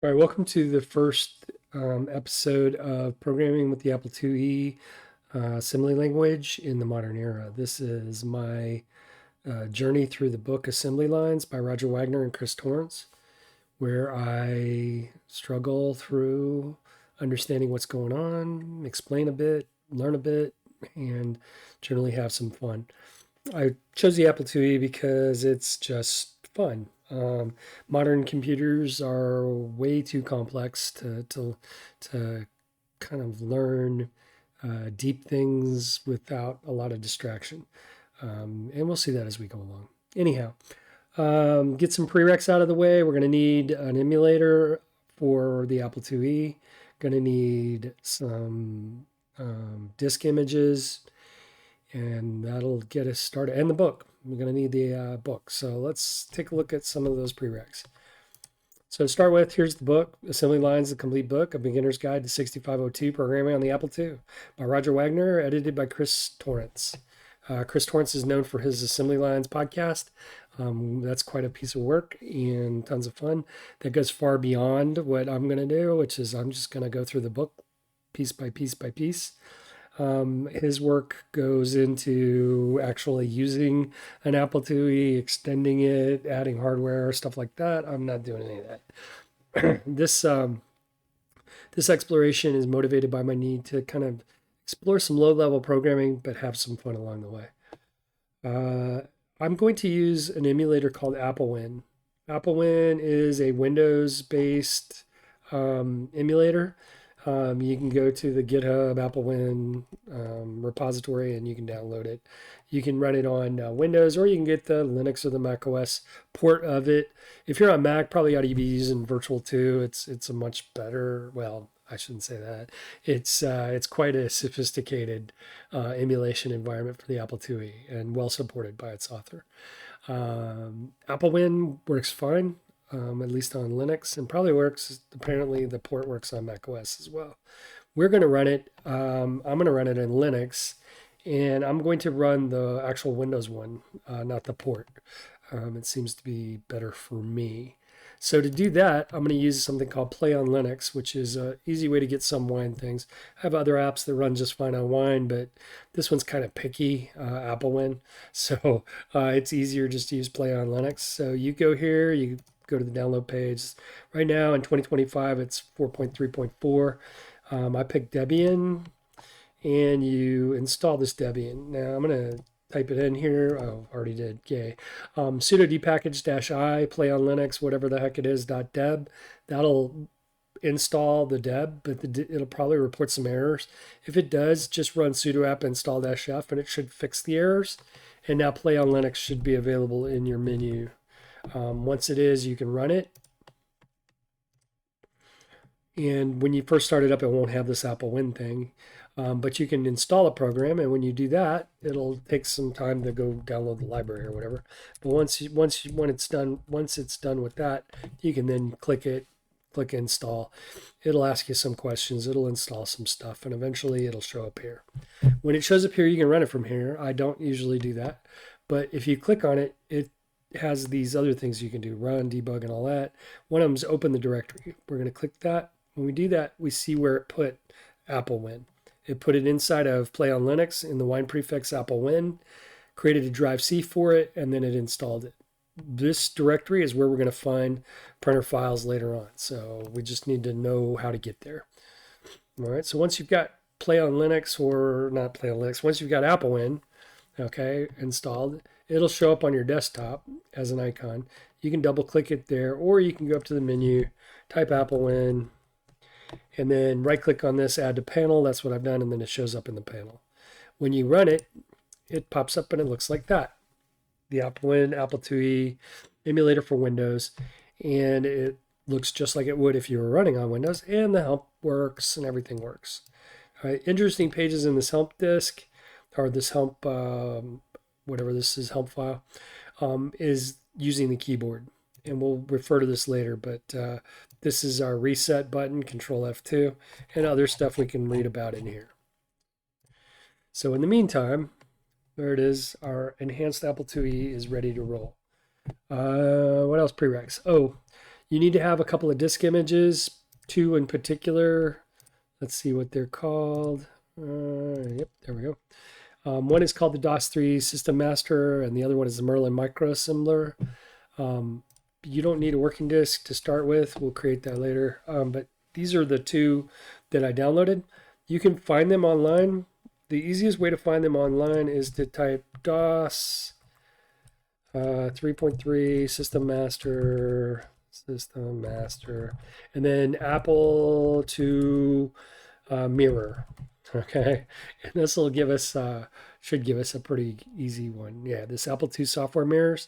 All right, welcome to the first episode of Programming with the Apple IIe assembly language in the modern era. This is my journey through the book Assembly Lines by Roger Wagner and Chris Torrance, where I struggle through understanding what's going on, explain a bit, learn a bit, and generally have some fun. I chose the Apple IIe because it's just fun. Modern computers are way too complex to kind of learn deep things without a lot of distraction. And we'll see that as we go along. Anyhow, get some prereqs out of the way. We're going to need an emulator for the Apple IIe. Going to need some disk images, and that'll get us started. And the book. We're going to need the book. So let's take a look at some of those prereqs. So to start with, here's the book, Assembly Lines, the Complete Book, A Beginner's Guide to 6502 Programming on the Apple II by Roger Wagner, edited by Chris Torrance. Chris Torrance is known for his Assembly Lines podcast. That's quite a piece of work and tons of fun. That goes far beyond what I'm going to do, which is I'm just going to go through the book piece by piece by piece. His work goes into actually using an Apple IIe, extending it, adding hardware, stuff like that. I'm not doing any of that. This exploration is motivated by my need to kind of explore some low-level programming, but have some fun along the way. I'm going to use an emulator called AppleWin. AppleWin is a Windows-based emulator. You can go to the GitHub AppleWin repository and you can download it. You can run it on Windows, or you can get the Linux or the Mac OS port of it. If you're on Mac, probably ought to be using Virtual 2. It's a much better, well, I shouldn't say that. It's quite a sophisticated emulation environment for the Apple IIe and well supported by its author. AppleWin works fine, at least on Linux, and probably works. Apparently, the port works on Mac OS as well. We're going to run it. I'm going to run it in Linux, and I'm going to run the actual Windows one, not the port. It seems to be better for me. So to do that, I'm going to use something called Play on Linux, which is an easy way to get some Wine things. I have other apps that run just fine on Wine, but this one's kind of picky, AppleWin. So it's easier just to use Play on Linux. So you go here, you go to the download page. Right now in 2025, it's 4.3.4. I picked Debian, and you install this Debian. Now I'm going to type it in here. Oh, already did. Yay. Sudo dpackage-i, play on Linux, whatever the heck it is, .deb. That'll install the deb, but it'll probably report some errors. If it does, just run sudo app install -f and it should fix the errors. And now play on Linux should be available in your menu. Once it is, you can run it. And when you first start it up, it won't have this AppleWin thing. But you can install a program, and when you do that, it'll take some time to go download the library or whatever. But when it's done with that, you can then click install. It'll ask you some questions. It'll install some stuff, and eventually it'll show up here. When it shows up here, you can run it from here. I don't usually do that, but if you click on it, it has these other things you can do: run, debug, and all that. One of them is open the directory. We're going to click that. When we do that, we see where it put AppleWin. It put it inside of Play on Linux in the Wine prefix AppleWin, created a drive C for it, and then it installed it. This directory is where we're going to find printer files later on. So we just need to know how to get there. All right, so once you've got Play on Linux, or not Play on Linux, once you've got AppleWin, okay, installed, it'll show up on your desktop as an icon. You can double click it there, or you can go up to the menu, type AppleWin, and then right click on this, add to panel. That's what I've done, and then it shows up in the panel. When you run it, it pops up and it looks like that. The AppleWin Apple IIe emulator for Windows, and it looks just like it would if you were running on Windows, and the help works and everything works. All right, interesting pages in this help disk, or this help, whatever this is, help file, is using the keyboard. And we'll refer to this later, but this is our reset button, Control F2, and other stuff we can read about in here. So in the meantime, there it is. Our enhanced Apple IIe is ready to roll. What else prereqs? Oh, You need to have a couple of disk images, 2 in particular. Let's see what they're called. Yep, there we go. One is called the DOS3 System Master, and the other one is the Merlin Microassembler. You don't need a working disk to start with. We'll create that later. But these are the 2 that I downloaded. You can find them online. The easiest way to find them online is to type DOS 3.3 System Master, and then Apple to mirror. Okay, and this will give us should give us a pretty easy one. Yeah, this Apple II software mirrors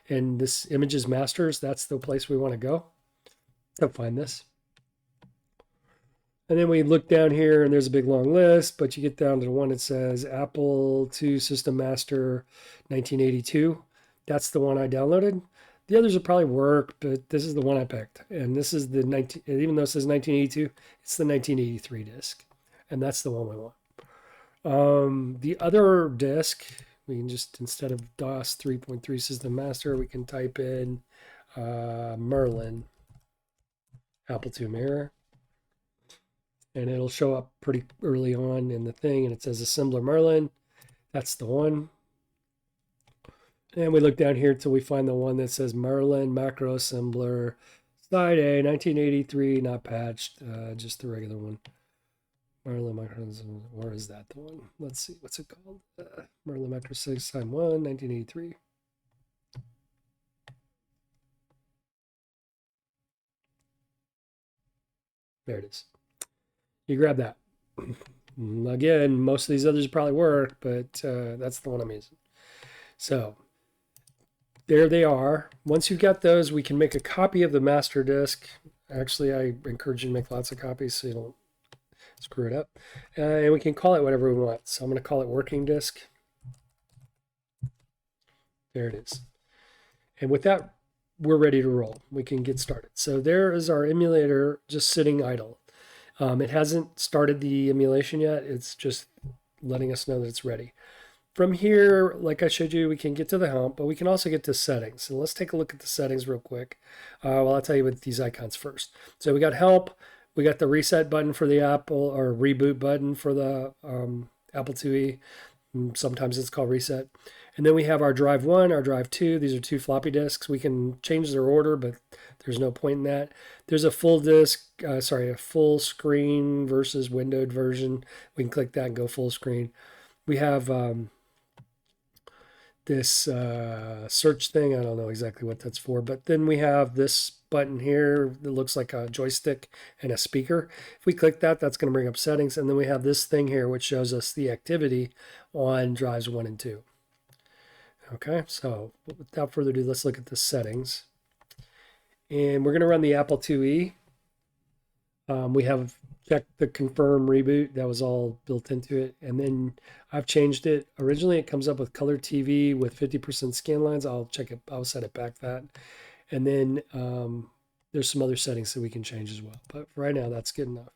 and this images masters. That's the place we want to go to find this. And then we look down here and there's a big long list, but you get down to the one that says Apple II System Master 1982. That's the one I downloaded. The others will probably work, but this is the one I picked. And this is the 19, even though it says 1982, it's the 1983 disc. And that's the one we want. The other disk, we can just, instead of DOS 3.3 System Master, we can type in Merlin Apple II Mirror. And it'll show up pretty early on in the thing, and it says Assembler Merlin. That's the one. And we look down here till we find the one that says Merlin Macro Assembler Side A 1983, not patched, just the regular one. Merlin Macro Assembler, or is that the one? Let's see, what's it called? Merlin Macro 6 Side 1, 1983. There it is. You grab that. Again, most of these others probably work, but that's the one I'm using. So there they are. Once you've got those, we can make a copy of the master disk. Actually, I encourage you to make lots of copies so you don't screw it up. And we can call it whatever we want. So I'm going to call it working disk. There it is. And with that, we're ready to roll. We can get started. So there is our emulator just sitting idle. It hasn't started the emulation yet. It's just letting us know that it's ready. From here, like I showed you, we can get to the help, but we can also get to settings. And let's take a look at the settings real quick. Well, I'll tell you with these icons first. So we got help. We got the reset button for the Apple, or reboot button for the Apple IIe. Sometimes it's called reset. And then we have our drive 1, our drive 2. These are 2 floppy disks. We can change their order, but there's no point in that. There's a full disk, a full screen versus windowed version. We can click that and go full screen. We have this search thing. I don't know exactly what that's for, but then we have this button here that looks like a joystick and a speaker. If we click that, that's going to bring up settings. And then we have this thing here, which shows us the activity on drives 1 and 2. Okay, so without further ado, let's look at the settings. And we're going to run the Apple IIe. We have checked the confirm reboot. That was all built into it. And then I've changed it. Originally, it comes up with color TV with 50% scan lines. I'll check it. I'll set it back that. And then there's some other settings that we can change as well. But for right now, that's good enough.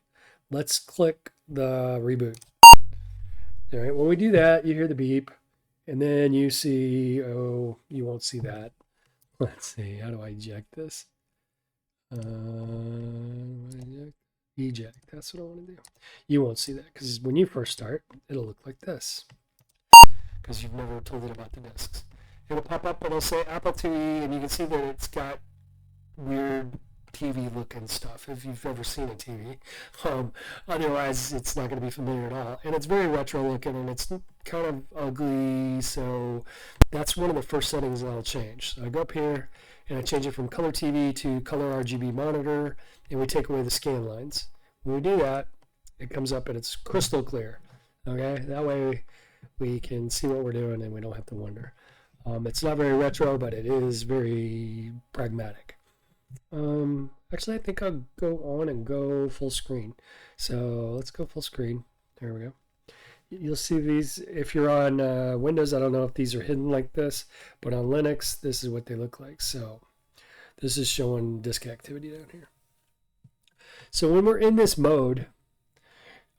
Let's click the reboot. All right, when we do that, you hear the beep. And then you see, oh, you won't see that. Let's see, how do I eject this? Eject, that's what I want to do. You won't see that because when you first start, it'll look like this. Because you've never told it about the discs. It'll pop up and it'll say Apple IIe, and you can see that it's got weird TV looking stuff if you've ever seen a TV. Otherwise, it's not going to be familiar at all. And it's very retro looking and it's kind of ugly. So that's one of the first settings that I'll change. So I go up here and I change it from color TV to color RGB monitor, and we take away the scan lines. When we do that, it comes up and it's crystal clear. Okay, that way we can see what we're doing and we don't have to wonder. It's not very retro, but it is very pragmatic. Actually, I think I'll go on and go full screen. So let's go full screen. There we go. You'll see these if you're on Windows. I don't know if these are hidden like this, but on Linux, this is what they look like. So this is showing disk activity down here. So when we're in this mode,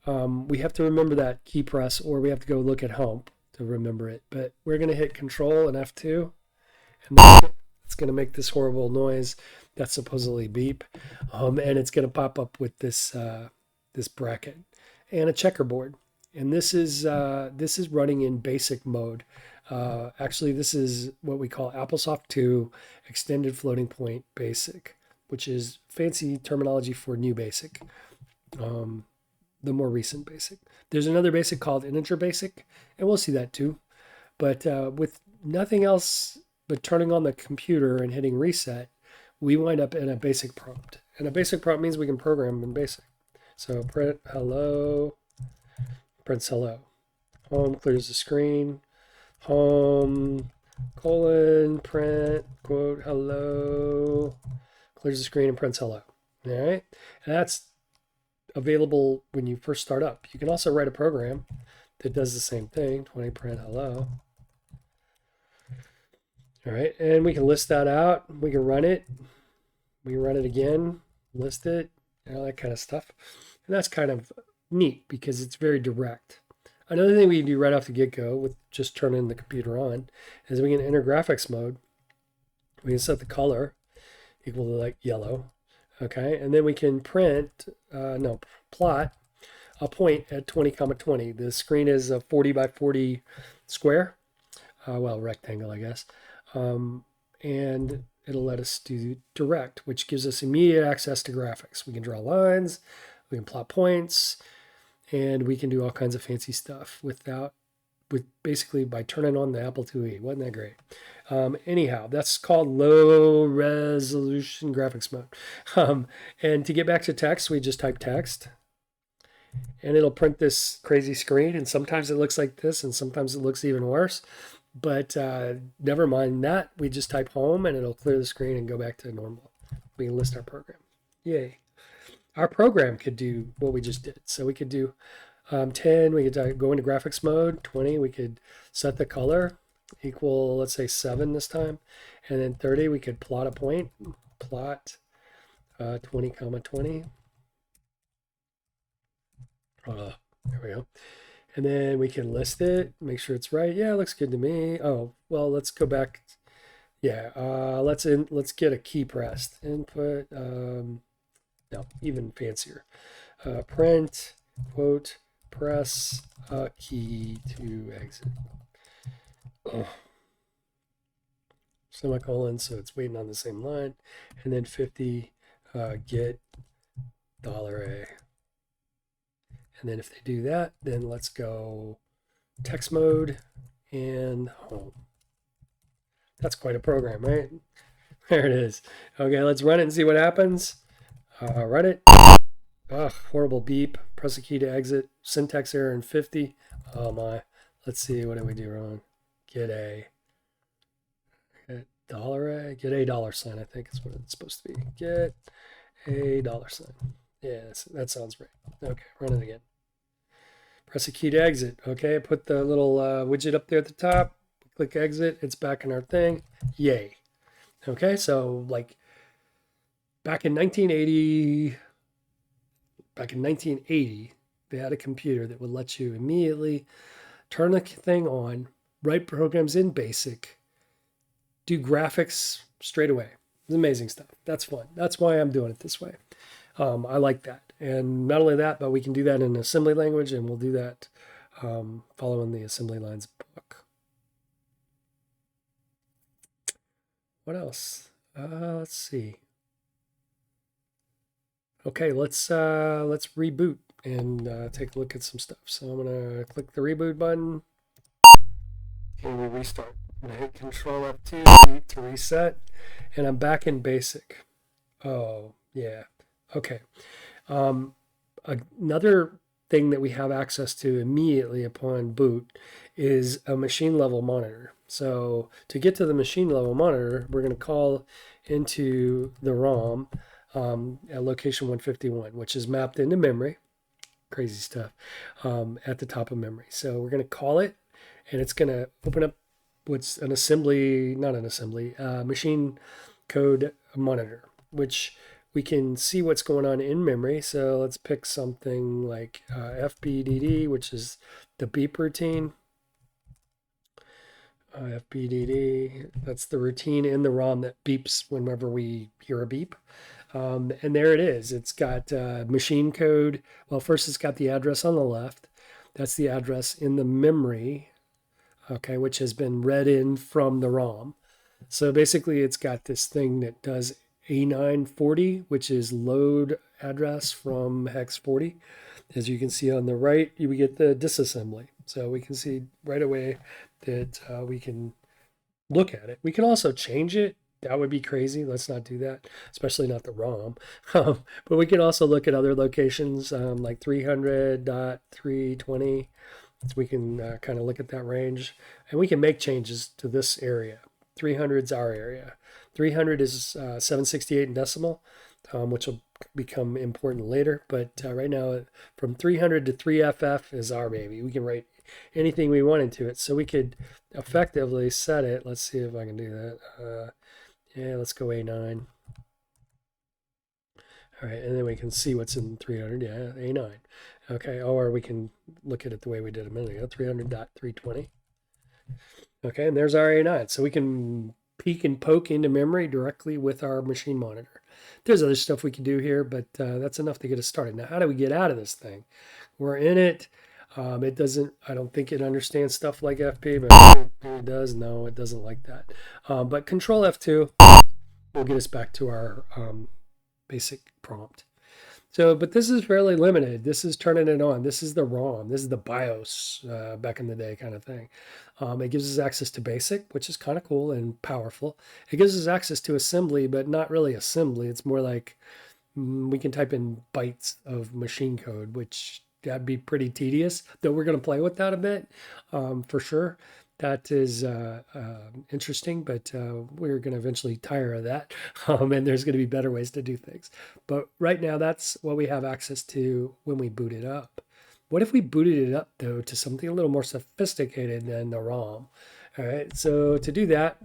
we have to remember that key press, or we have to go look at home to remember it. But we're going to hit Control and F2, and it's going to make this horrible noise. That's supposedly beep, and it's going to pop up with this bracket and a checkerboard. And this is running in basic mode. Actually, this is what we call AppleSoft 2 Extended Floating Point Basic, which is fancy terminology for new basic, the more recent basic. There's another basic called integer basic, and we'll see that too. But with nothing else but turning on the computer and hitting reset, we wind up in a basic prompt. And a basic prompt means we can program in basic. So print hello, prints hello. Home clears the screen. Home colon print quote hello, clears the screen and prints hello. All right, and that's available when you first start up. You can also write a program that does the same thing, 20 print hello. All right, and we can list that out. We can run it. We can run it again, list it, all that kind of stuff. And that's kind of neat because it's very direct. Another thing we can do right off the get-go with just turning the computer on is we can enter graphics mode. We can set the color equal to like yellow, okay? And then we can plot a point at 20, 20. The screen is a 40 by 40 square, rectangle, I guess. And it'll let us do direct, which gives us immediate access to graphics. We can draw lines, we can plot points, and we can do all kinds of fancy stuff basically by turning on the Apple IIe. Wasn't that great? Anyhow, that's called low resolution graphics mode. And to get back to text, we just type text, and it'll print this crazy screen. And sometimes it looks like this, and sometimes it looks even worse. But never mind that. We just type home, and it'll clear the screen and go back to normal. We can list our program. Yay. Our program could do what we just did. So we could do 10, we could go into graphics mode. 20, we could set the color equal, let's say 7 this time. And then 30, we could plot a point. Plot 20, 20. There we go. And then we can list it, make sure it's right. Yeah, it looks good to me. Oh, well, let's go back. Yeah, let's get a key pressed. Input, no, even fancier. Print, quote, press a key to exit. Semicolon, so it's waiting on the same line. And then 50, get $A. And then if they do that, then let's go text mode and home. That's quite a program, right? There it is. Okay, let's run it and see what happens. Run it. Ugh, horrible beep. Press a key to exit. Syntax error in 50. Oh my. Let's see, what did we do wrong? Get a $A. Get a $sign, I think is what it's supposed to be. Get a $sign. Yeah, that sounds right. Okay, run it again. Press a key to exit. Okay, put the little widget up there at the top. Click exit. It's back in our thing. Yay. Okay, so like back in 1980, they had a computer that would let you immediately turn the thing on, write programs in BASIC, do graphics straight away. It's amazing stuff. That's fun. That's why I'm doing it this way. I like that. And not only that, but we can do that in assembly language, and we'll do that following the assembly lines book. What else? Let's see. Okay, let's reboot and take a look at some stuff. So I'm gonna click the reboot button and we restart. I'm gonna hit Control F2 to reset, and I'm back in BASIC. Oh yeah. Okay. Another thing that we have access to immediately upon boot is a machine level monitor. So to get to the machine level monitor, we're going to call into the ROM at location 151, which is mapped into memory. Crazy stuff at the top of memory. So we're going to call it, and it's going to open up what's machine code monitor, which we can see what's going on in memory. So let's pick something like FBDD, which is the beep routine. FBDD, that's the routine in the ROM that beeps whenever we hear a beep. And there it is. It's got machine code. Well, first it's got the address on the left. That's the address in the memory, okay, which has been read in from the ROM. So basically, it's got this thing that does A940, which is load address from hex 40. As you can see on the right, we get the disassembly. So we can see right away that we can look at it. We can also change it. That would be crazy. Let's not do that, especially not the ROM. But we can also look at other locations like 300.320. So we can kind of look at that range, and we can make changes to this area. 300 is our area. 300 is 768 in decimal, which will become important later. But right now, from 300 to 3FF is our baby. We can write anything we want into it. So we could effectively set it. Let's see if I can do that. Yeah, let's go A9. All right, and then we can see what's in 300. Yeah, A9. Okay, or we can look at it the way we did a minute ago, 300.320. Okay, and there's our A9. So we can peek and poke into memory directly with our machine monitor. There's other stuff we can do here, but that's enough to get us started. Now, how do we get out of this thing? We're in it. It doesn't, I don't think it understands stuff like FP, but it does. No, it doesn't like that. But Control F2 will get us back to our basic prompt. So, but this is fairly limited. This is turning it on. This is the ROM. This is the BIOS back in the day kind of thing. It gives us access to BASIC, which is kind of cool and powerful. It gives us access to assembly, but not really assembly. It's more like we can type in bytes of machine code, which that'd be pretty tedious. Though we're going to play with that a bit for sure. That is interesting, but we're going to eventually tire of that. And there's going to be better ways to do things. But right now, that's what we have access to when we boot it up. What if we booted it up, though, to something a little more sophisticated than the ROM? All right, so to do that,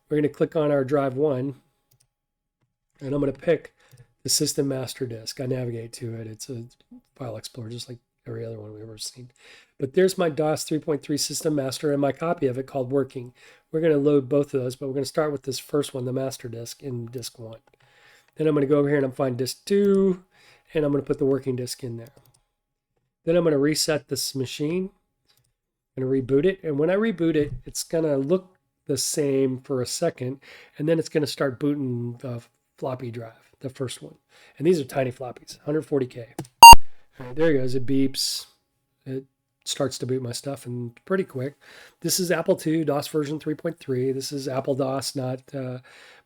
we're going to click on our drive 1, and I'm going to pick the system master disk. I navigate to it. It's a file explorer, just like every other one we've ever seen. But there's my DOS 3.3 system master and my copy of it called working. We're going to load both of those, but we're going to start with this first one, the master disk in disk 1. Then I'm going to go over here and find disk 2, and I'm going to put the working disk in there. Then I'm going to reset this machine. I'm going to reboot it, and when I reboot it, it's going to look the same for a second, and then it's going to start booting the floppy drive, the first one. And these are tiny floppies, 140K. All right, there it goes. It beeps. It starts to boot my stuff, and pretty quick. This is Apple II DOS version 3.3. This is Apple DOS, not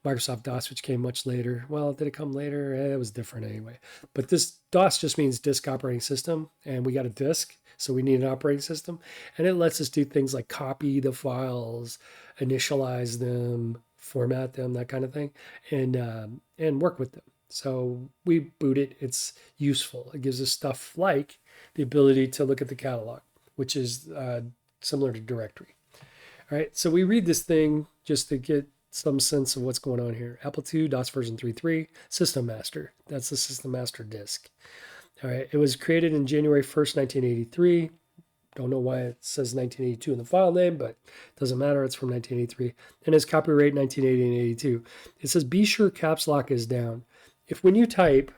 Microsoft DOS, which came much later. Well, did it come later? It was different anyway. But this DOS just means disk operating system, and we got a disk, so we need an operating system. And it lets us do things like copy the files, initialize them, format them, that kind of thing, and work with them. So we boot it. It's useful. It gives us stuff like the ability to look at the catalog, which is similar to directory. All right, so we read this thing just to get some sense of what's going on here. Apple II, DOS version 3.3, System Master. That's the System Master disk. All right, it was created in January 1st, 1983. Don't know why it says 1982 in the file name, but it doesn't matter. It's from 1983. And it's copyright 1980 and 82. It says, be sure caps lock is down. If when you type,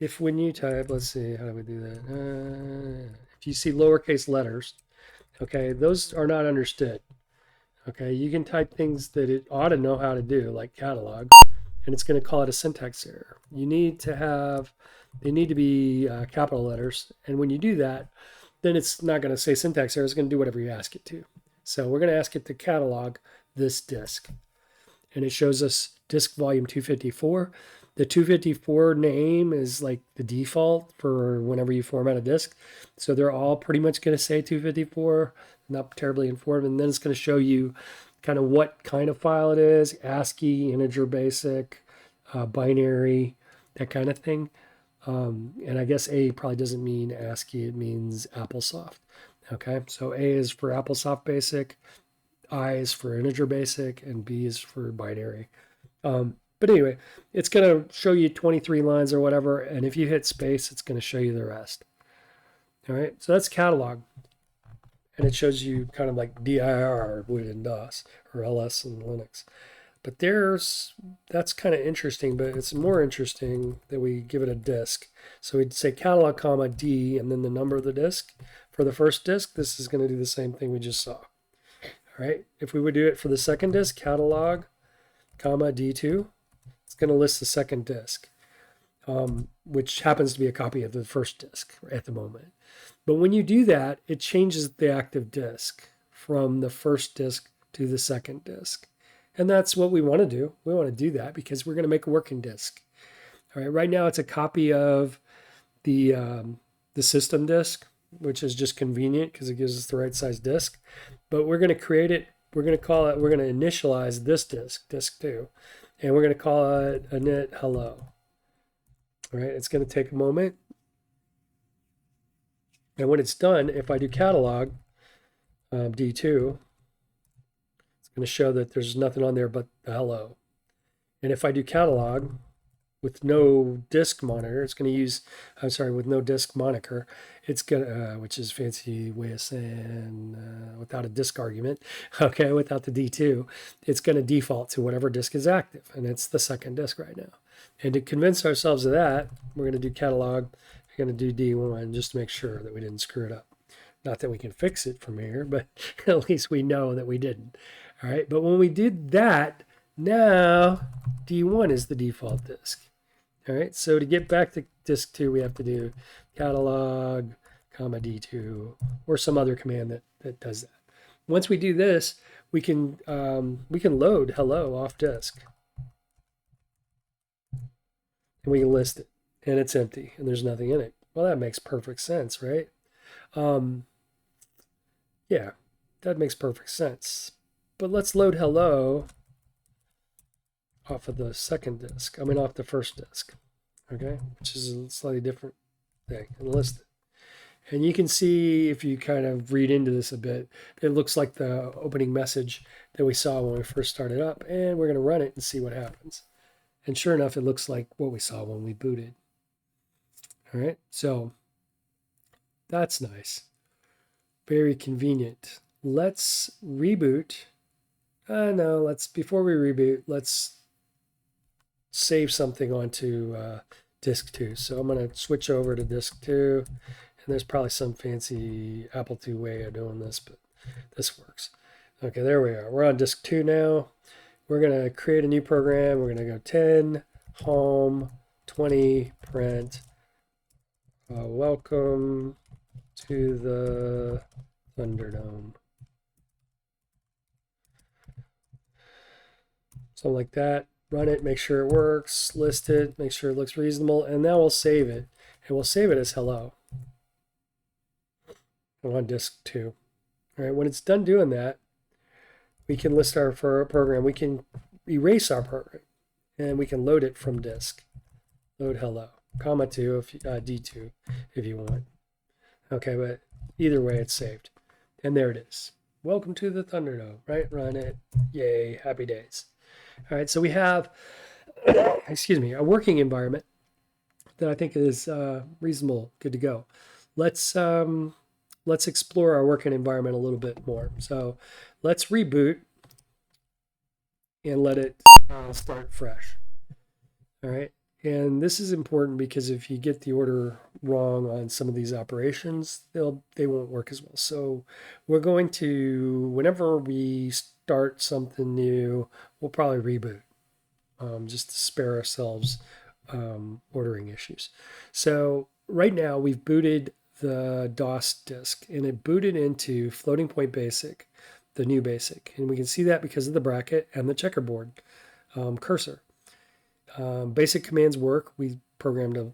let's see, how do we do that? If you see lowercase letters, okay, those are not understood. Okay, you can type things that it ought to know how to do, like catalog, and it's going to call it a syntax error. They need to be capital letters, and when you do that, then it's not going to say syntax error. It's going to do whatever you ask it to. So we're going to ask it to catalog this disk, and it shows us disk volume 254. The 254 name is like the default for whenever you format a disk. So they're all pretty much going to say 254, not terribly informed. And then it's going to show you kind of what kind of file it is, ASCII, integer basic, binary, that kind of thing. And I guess A probably doesn't mean ASCII, it means AppleSoft. Okay, so A is for AppleSoft basic, I is for integer basic, and B is for binary. But anyway, it's going to show you 23 lines or whatever, and if you hit space, it's going to show you the rest. All right, so that's catalog. and it shows you kind of like dir would in DOS or ls in Linux. But that's kind of interesting, but it's more interesting that we give it a disk. So we'd say catalog comma D and then the number of the disk. For the first disk, this is going to do the same thing we just saw. All right. If we would do it for the second disk, catalog comma D2, it's going to list the second disk, which happens to be a copy of the first disk at the moment. But when you do that, it changes the active disk from the first disk to the second disk. And that's what we want to do. We want to do that because we're going to make a working disk. All right. Right now, it's a copy of the system disk, which is just convenient because it gives us the right size disk. But we're going to create it. We're going to call it. We're going to initialize this disk, disk 2, and we're going to call it init hello. All right. It's going to take a moment. And when it's done, if I do catalog D2, going to show that there's nothing on there but the hello. And if I do catalog with no disk monitor, it's going to use, with no disk moniker, it's going to, which is fancy way of saying without a disk argument, okay, without the D2, it's going to default to whatever disk is active. And it's the second disk right now. And to convince ourselves of that, we're going to do catalog, we're going to do D1 just to make sure that we didn't screw it up. Not that we can fix it from here, but at least we know that we didn't. All right, but when we did that, now D1 is the default disk. All right, so to get back to disk 2, we have to do catalog, comma D2, or some other command that does that. Once we do this, we can load hello off disk. And we can list it, and it's empty, and there's nothing in it. Well, that makes perfect sense, right? Yeah, that makes perfect sense. But let's load hello off of the second disk. Off the first disk, okay? Which is a slightly different thing, and list it. And you can see, if you kind of read into this a bit, it looks like the opening message that we saw when we first started up, and we're going to run it and see what happens. And sure enough, it looks like what we saw when we booted. All right, so that's nice. Very convenient. Let's reboot. No, before we reboot, let's save something onto disk 2. So I'm going to switch over to disk 2. And there's probably some fancy Apple II way of doing this, but this works. Okay, there we are. We're on disk 2 now. We're going to create a new program. We're going to go 10, home, 20, print, welcome to the Thunderdome. Something like that. Run it, make sure it works, list it, make sure it looks reasonable, and now we'll save it. And we'll save it as hello. On disk 2. All right, when it's done doing that, we can list our program. We can erase our program, and we can load it from disk. Load hello, comma 2, D2, if you want. Okay, but either way, it's saved. And there it is. Welcome to the Thunderdome, right? Run it. Yay, happy days. All right, so we have, a working environment that I think is reasonable, good to go. Let's explore our working environment a little bit more. So let's reboot and let it start fresh. All right, and this is important because if you get the order wrong on some of these operations, they won't work as well. So we're going to, whenever we start something new, we'll probably reboot just to spare ourselves ordering issues. So right now we've booted the DOS disk, and it booted into floating point basic, the new basic. And we can see that because of the bracket and the checkerboard cursor. Basic commands work. We programmed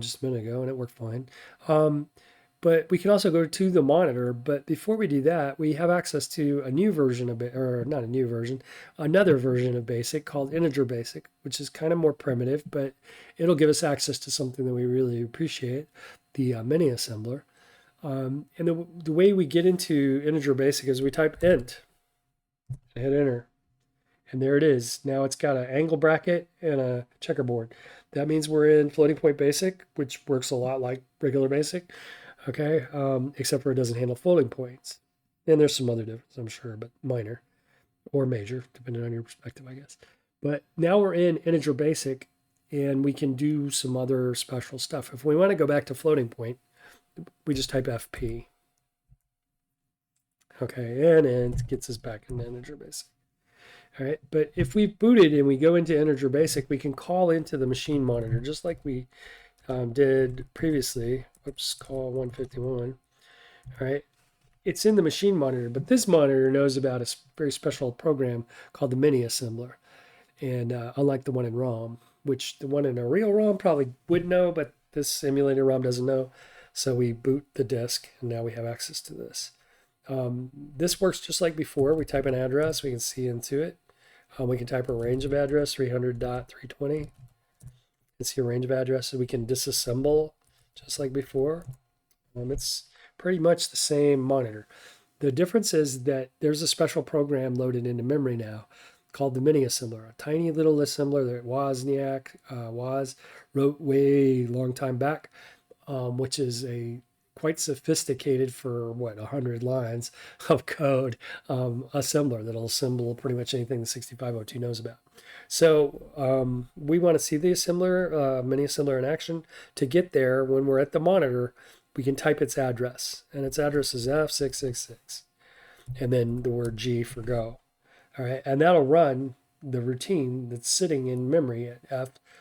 just a minute ago, and it worked fine. But we can also go to the monitor. But before we do that, we have access to a new version of it, or not a new version, another version of BASIC called Integer BASIC, which is kind of more primitive, but it'll give us access to something that we really appreciate, the mini assembler. And the way we get into Integer BASIC is we type int and hit enter. And there it is. Now it's got an angle bracket and a checkerboard. That means we're in floating point basic, which works a lot like regular basic. Okay, except for it doesn't handle floating points. And there's some other differences, I'm sure, but minor or major, depending on your perspective, I guess. But now we're in integer basic, and we can do some other special stuff. If we want to go back to floating point, we just type FP. Okay, and it gets us back into integer basic. All right, but if we've booted and we go into integer basic, we can call into the machine monitor just like we did previously. Oops, call 151. All right, it's in the machine monitor, but this monitor knows about a very special program called the mini assembler. And unlike the one in ROM, which the one in a real ROM probably would know, but this simulated ROM doesn't know. So we boot the disk, and now we have access to this. This works just like before. We type an address, we can see into it. We can type a range of address, 300.320. And see a range of addresses. We can disassemble just like before. It's pretty much the same monitor. The difference is that there's a special program loaded into memory now called the mini assembler, a tiny little assembler that Woz wrote way long time back, which is a quite sophisticated for 100 lines of code assembler that'll assemble pretty much anything the 6502 knows about. So we want to see the assembler, mini assembler in action. To get there, when we're at the monitor, we can type its address, and its address is F666, and then the word G for go. All right, and that'll run the routine that's sitting in memory at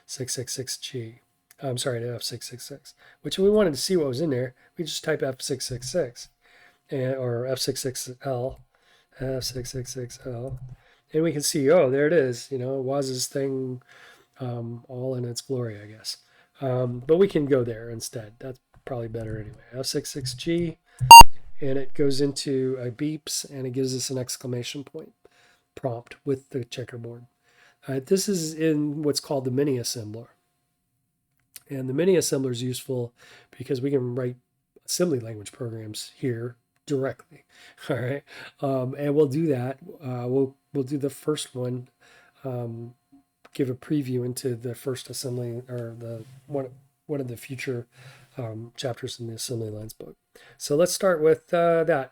F666G. I'm sorry, at F666, which if we wanted to see what was in there, we just type F666 or F66L, F666L, and we can see, oh, there it is. You know, it was his thing all in its glory, I guess. But we can go there instead. That's probably better anyway. F66G, and it goes into a beeps, and it gives us an exclamation point prompt with the checkerboard. This is in what's called the mini assembler. And the mini assembler is useful because we can write assembly language programs here directly. All right, and we'll do that. We'll do the first one. Give a preview into the first assembly or the one of the future chapters in the assembly lines book. So let's start with that.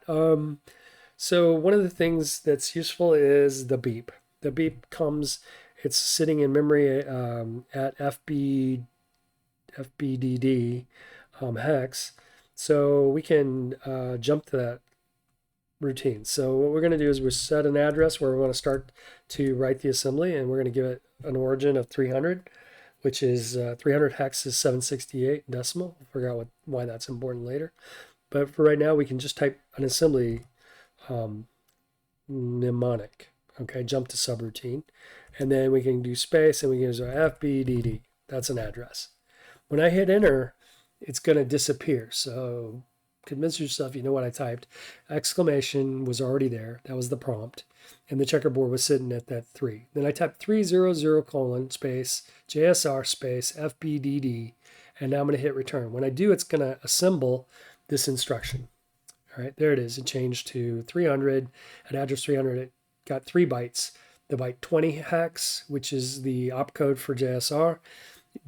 So one of the things that's useful is the beep. The beep comes, it's sitting in memory at FBDD hex. So we can jump to that routine. So what we're going to do is we set an address where we want to start to write the assembly, and we're going to give it an origin of 300, which is 300 hex is 768 decimal. We'll figure out why that's important later. But for right now, we can just type an assembly mnemonic. Okay, jump to subroutine, and then we can do space, and we can use our FBDD. That's an address. When I hit enter, it's going to disappear. So convince yourself you know what I typed. Exclamation was already there. That was the prompt, and the checkerboard was sitting at that 3. Then I typed 300 colon space JSR space FBDD, and now I'm going to hit return. When I do, it's going to assemble this instruction. All right, there it is. It changed to 300. At address 300, it got 3 bytes. The byte 20 hex, which is the opcode for JSR,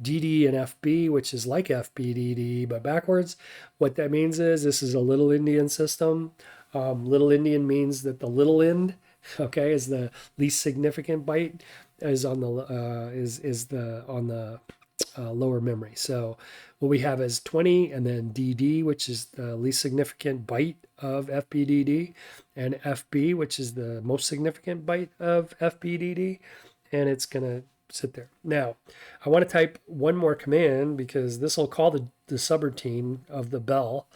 DD and FB, which is like FBDD but backwards. What that means is this is a little Indian system. Little Indian means that the little end, okay, is the least significant byte, is on the lower memory. So what we have is 20, and then DD, which is the least significant byte of FBDD, and FB, which is the most significant byte of FBDD, and it's going to sit there. Now, I want to type one more command because this will call the subroutine of the bell,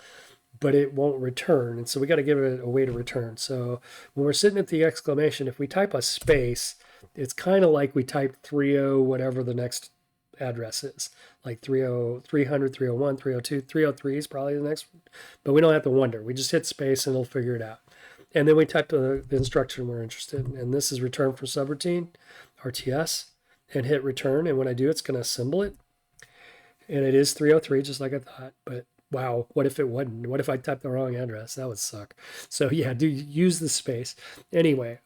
but it won't return. And so we got to give it a way to return. So when we're sitting at the exclamation, if we type a space, it's kind of like we type 30 whatever the next address is, like 30, 300, 301, 302, 303 is probably the next one. But we don't have to wonder. We just hit space and it'll figure it out. And then we type the instruction we're interested in. And this is return from subroutine, RTS, and hit return. And when I do, it's going to assemble it. And it is 303, just like I thought. But wow, what if it wasn't? What if I typed the wrong address? That would suck. So yeah, do use the space. Anyway,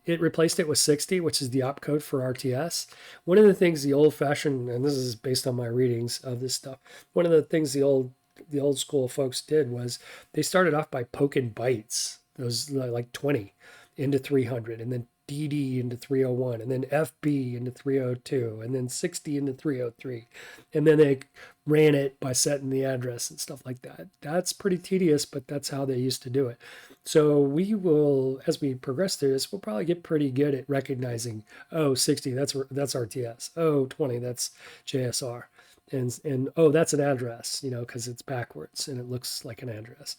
it replaced it with 60, which is the opcode for RTS. One of the things the old-fashioned, and this is based on my readings of this stuff, one of the things the old the old school folks did was they started off by poking bytes, those like 20 into 300, and then DD into 301, and then FB into 302, and then 60 into 303. And then they ran it by setting the address and stuff like that. That's pretty tedious, but that's how they used to do it. So we will, as we progress through this, we'll probably get pretty good at recognizing, oh, 60, that's RTS. Oh, 20, that's JSR. And oh, that's an address, because it's backwards and it looks like an address,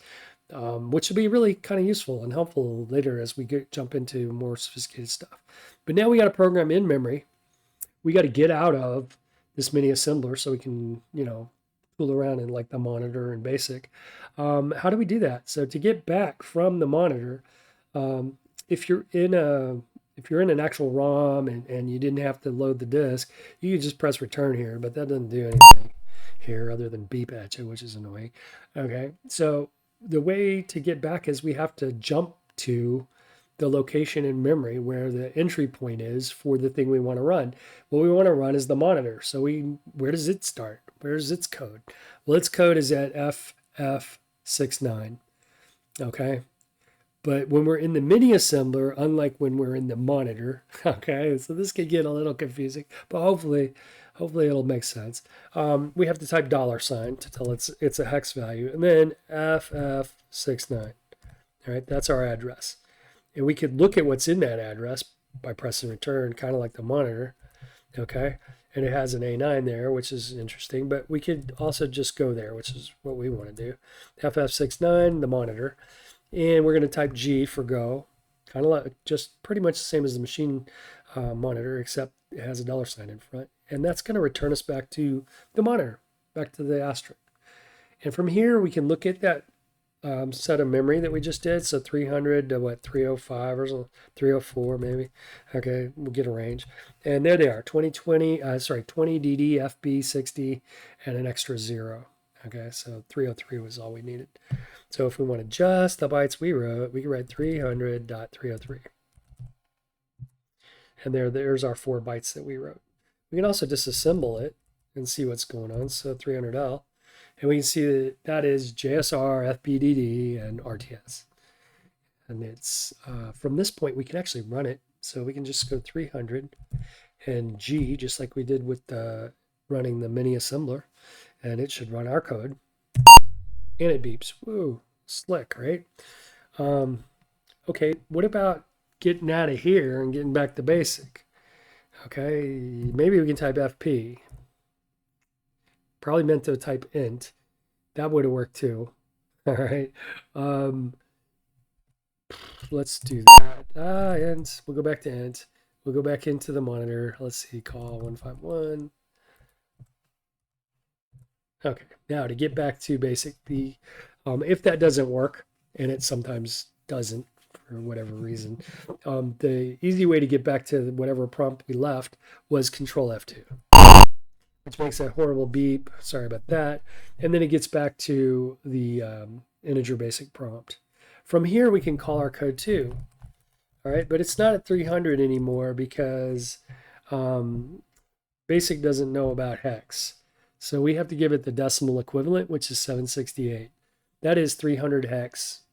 which will be really kind of useful and helpful later as we jump into more sophisticated stuff. But now we got a program in memory. We got to get out of this mini assembler so we can, fool around in like the monitor and basic. How do we do that? So to get back from the monitor, if you're in an actual ROM and you didn't have to load the disk, you could just press return here, but that doesn't do anything here other than beep at you, which is annoying. Okay, so the way to get back is we have to jump to the location in memory where the entry point is for the thing we want to run. What we want to run is the monitor. So where does it start? Where's its code? Well, its code is at FF69. Okay. But when we're in the mini assembler, unlike when we're in the monitor, okay, so this could get a little confusing, but hopefully it'll make sense. We have to type $sign to tell it's a hex value, and then FF69. All right, that's our address. And we could look at what's in that address by pressing return, kind of like the monitor, okay? And it has an A9 there, which is interesting, but we could also just go there, which is what we want to do. FF69, the monitor. And we're going to type G for go, kind of like just pretty much the same as the machine monitor, except it has a $sign in front. And that's going to return us back to the monitor, back to the asterisk. And from here, we can look at that set of memory that we just did. So 300 to 305 or something, 304 maybe. Okay, we'll get a range. And there they are, 20 DD, FB, 60, and an extra 0. Okay, so 303 was all we needed. So if we wanted just the bytes we wrote, we could write 300.303. And there's our 4 bytes that we wrote. We can also disassemble it and see what's going on. So 300L. And we can see that is JSR, FBDD, and RTS. And it's from this point, we can actually run it. So we can just go 300 and G, just like we did with running the mini assembler. And it should run our code. And it beeps. Woo, slick, right? Okay, what about getting out of here and getting back to basic? Okay, maybe we can type FP. Probably meant to type int. That would have worked too. All right. Let's do that. Int. We'll go back to int. We'll go back into the monitor. Let's see, call 151. Okay, now to get back to basic, if that doesn't work, and it sometimes doesn't for whatever reason, the easy way to get back to whatever prompt we left was Control F2, which makes that horrible beep. Sorry about that. And then it gets back to the integer basic prompt. From here, we can call our code too. All right, but it's not at 300 anymore because basic doesn't know about hex. So we have to give it the decimal equivalent, which is 768. That is 300 hex.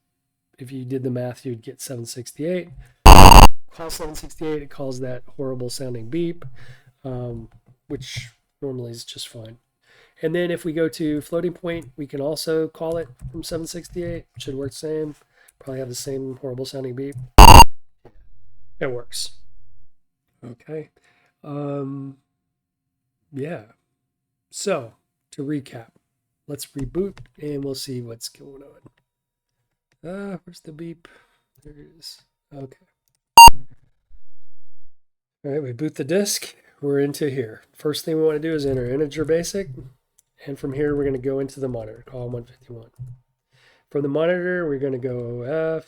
If you did the math, you'd get 768. Call 768, it calls that horrible sounding beep, which normally is just fine. And then if we go to floating point, we can also call it from 768. Should work the same. Probably have the same horrible sounding beep. It works. Okay. Yeah. So to recap, let's reboot and we'll see what's going on. Where's the beep? There it is. Okay. All right, we boot the disk. We're into here. First thing we want to do is enter integer basic. And from here, we're going to go into the monitor, call 151. From the monitor, we're going to go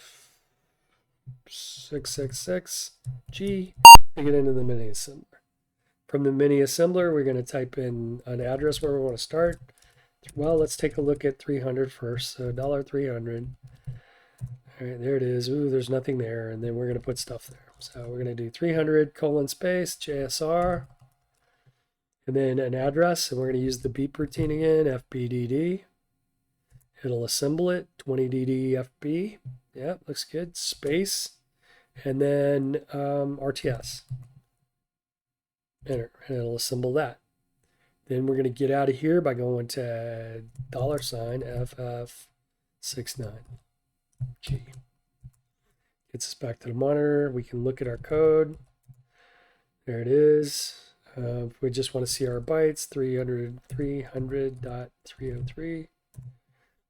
F666G to get into the mini assembler. From the mini assembler, we're going to type in an address where we want to start. Well, let's take a look at 300 first. So $300. All right, there it is. Ooh, there's nothing there. And then we're going to put stuff there. So we're going to do 300 : JSR. And then an address. And we're going to use the beep routine again, FBDD. It'll assemble it, 20DDFB. Yeah, looks good. Space, and then RTS. Enter, and it'll assemble that. Then we're going to get out of here by going to $FF69G. Gets us back to the monitor. We can look at our code. There it is. If we just want to see our bytes, 300.303.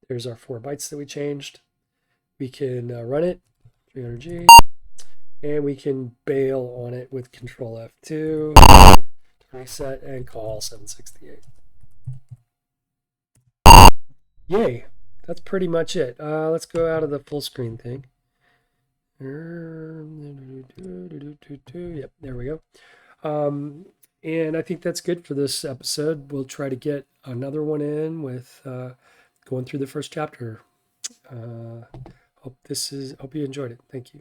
There's our 4 bytes that we changed. We can run it, 300G, and we can bail on it with Control F2, reset, and call 768. Yay, that's pretty much it. Let's go out of the full screen thing. Yep, there we go. And I think that's good for this episode. We'll try to get another one in with going through the first chapter. Hope you enjoyed it. Thank you.